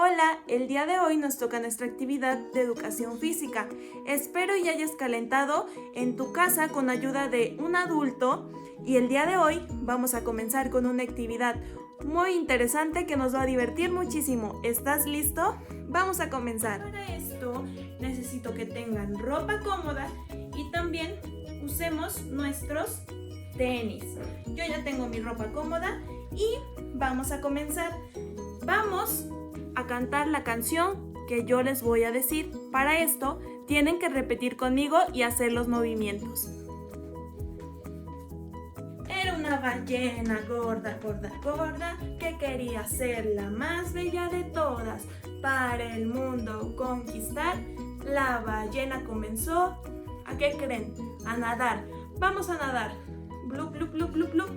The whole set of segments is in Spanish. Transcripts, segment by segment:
Hola, el día de hoy nos toca nuestra actividad de educación física. Espero y hayas calentado en tu casa con ayuda de un adulto y el día de hoy vamos a comenzar con una actividad muy interesante que nos va a divertir muchísimo. ¿Estás listo? Vamos a comenzar. Para esto necesito que tengan ropa cómoda y también usemos nuestros tenis. Yo ya tengo mi ropa cómoda y vamos a comenzar. Vamos a cantar la canción que yo les voy a decir. Para esto tienen que repetir conmigo y hacer los movimientos. Era una ballena gorda, gorda, gorda, que quería ser la más bella de todas. Para el mundo conquistar, la ballena comenzó, ¿a qué creen? A nadar. Vamos a nadar. Blup, blup, blup, blup, blup.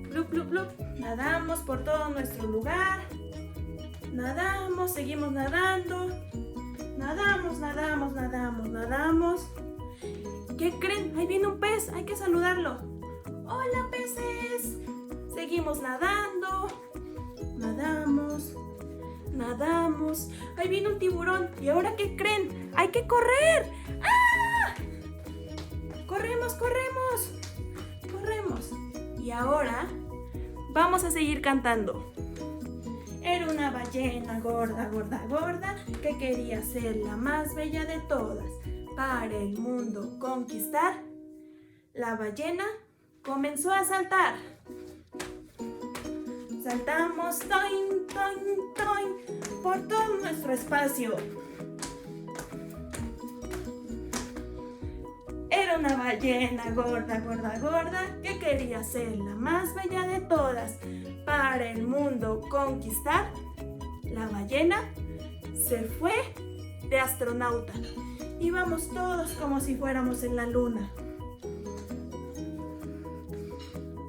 Blup, blup, blup. Nadamos por todo nuestro lugar. Nadamos, seguimos nadando. Nadamos, nadamos, nadamos, nadamos. ¿Qué creen? Ahí viene un pez, hay que saludarlo. ¡Hola, peces! Seguimos nadando. Nadamos, nadamos. Ahí viene un tiburón. ¿Y ahora qué creen? ¡Hay que correr! ¡Ah! ¡Corremos, corremos! Corremos. Y ahora vamos a seguir cantando. Era una ballena gorda, gorda, gorda, que quería ser la más bella de todas. Para el mundo conquistar, la ballena comenzó a saltar. Saltamos, toin, toin, toin, por todo nuestro espacio. Era una ballena gorda, gorda, gorda, que quería ser la más bella de todas. Para el mundo conquistar, la ballena se fue de astronauta. Íbamos todos como si fuéramos en la luna.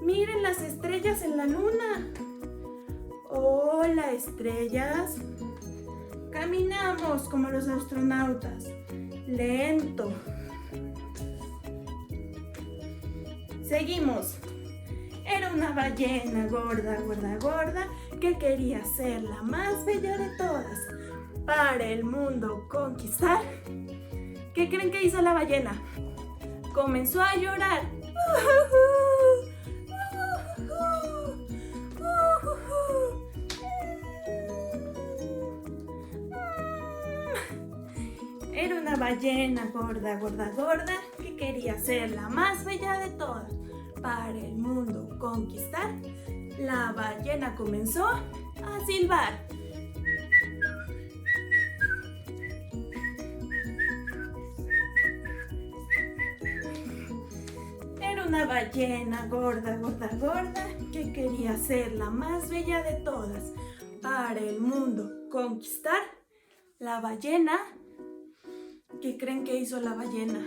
Miren las estrellas en la luna. Hola, estrellas. Caminamos como los astronautas. Lento. Seguimos. Era una ballena gorda, gorda, gorda, que quería ser la más bella de todas. Para el mundo conquistar, ¿qué creen que hizo la ballena? Comenzó a llorar. Era una ballena gorda, gorda, gorda, que quería ser la más bella de todas. Para el mundo conquistar, la ballena comenzó a silbar. Era una ballena gorda, gorda, gorda, que quería ser la más bella de todas. Para el mundo conquistar, la ballena, ¿qué creen que hizo la ballena?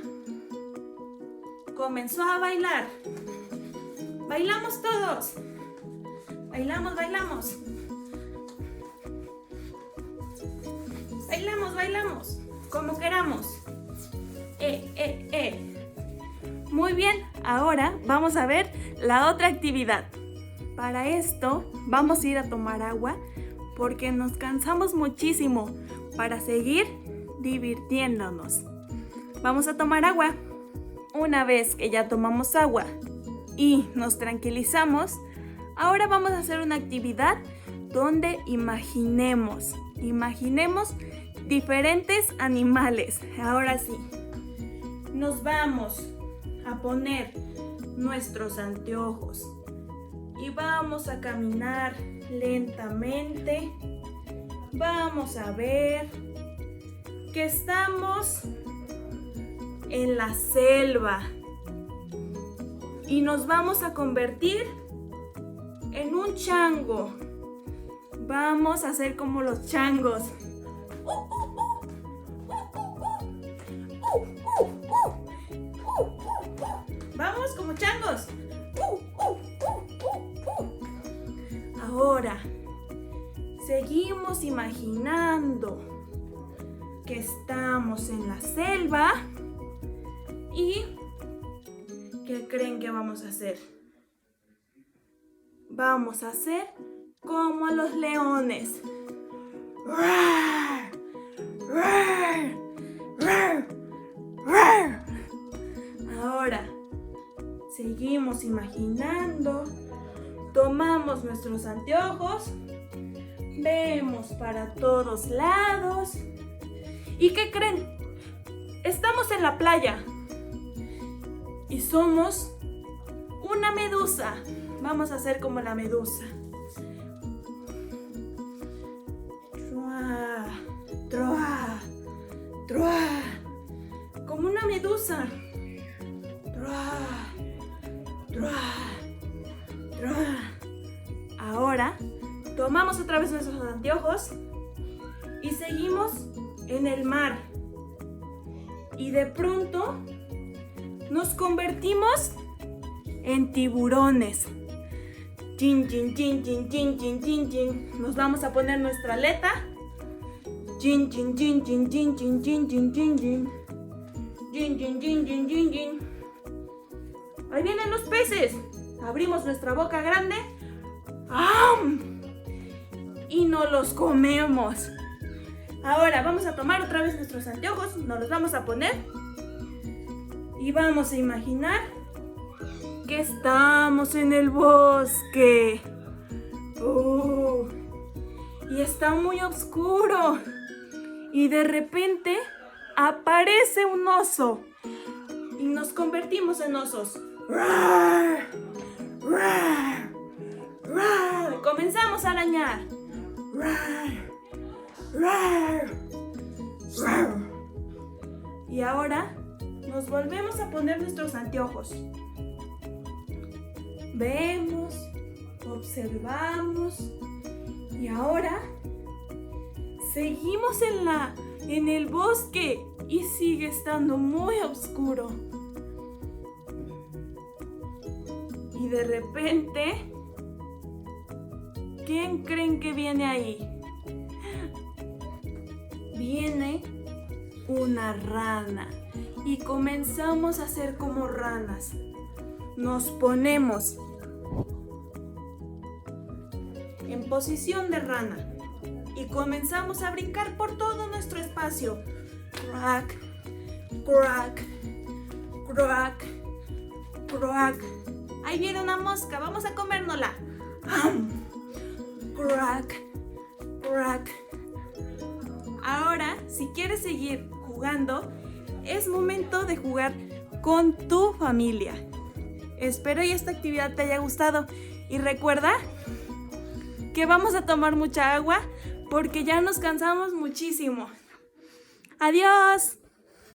Comenzó a bailar. ¡Bailamos todos! ¡Bailamos, bailamos! ¡Bailamos, bailamos! Como queramos. Muy bien, ahora vamos a ver la otra actividad. Para esto vamos a ir a tomar agua porque nos cansamos muchísimo para seguir divirtiéndonos. Vamos a tomar agua. Una vez que ya tomamos agua y nos tranquilizamos, ahora vamos a hacer una actividad donde imaginemos diferentes animales. Ahora sí, nos vamos a poner nuestros anteojos y vamos a caminar lentamente. Vamos a ver que estamos en la selva y nos vamos a convertir en un chango. Vamos a hacer como los changos. Vamos como changos. Ahora seguimos imaginando que estamos en la selva. ¿Y qué creen que vamos a hacer? Vamos a hacer como los leones. ¡Ruah! vamos imaginando. Tomamos nuestros anteojos. Vemos para todos lados. ¿Y qué creen? Estamos en la playa. Y somos una medusa. Vamos a hacer como la medusa. Trua, trua, trua. Como una medusa. Trua, trua, trua. Ahora tomamos otra vez nuestros anteojos y seguimos en el mar. Y de pronto nos convertimos en tiburones. Chin, chin, chin, chin, chin, chin, chin, chin. Nos vamos a poner nuestra aleta. Chin, chin, chin, chin, chin, chin, chin, chin, chin, chin. Chin, chin, chin, chin, chin, chin. Ahí vienen los peces. Abrimos nuestra boca grande. ¡Am! Y nos los comemos. Ahora vamos a tomar otra vez nuestros anteojos. Nos los vamos a poner. Y vamos a imaginar que estamos en el bosque. Y está muy oscuro. Y de repente aparece un oso. Y nos convertimos en osos. ¡Rar! ¡Rar! ¡Rar! Comenzamos a arañar. ¡Rar! ¡Rar! ¡Rar! Y ahora nos volvemos a poner nuestros anteojos. Vemos, observamos y ahora seguimos en el bosque y sigue estando muy oscuro. Y de repente, ¿quién creen que viene ahí? Viene una rana y comenzamos a hacer como ranas. Nos ponemos en posición de rana y comenzamos a brincar por todo nuestro espacio. Crack, crack, crack, crack. Ahí viene una mosca, vamos a comérnosla. Crack, crack. Ahora, si quieres seguir jugando, es momento de jugar con tu familia. Espero y esta actividad te haya gustado. Y recuerda que vamos a tomar mucha agua porque ya nos cansamos muchísimo. ¡Adiós!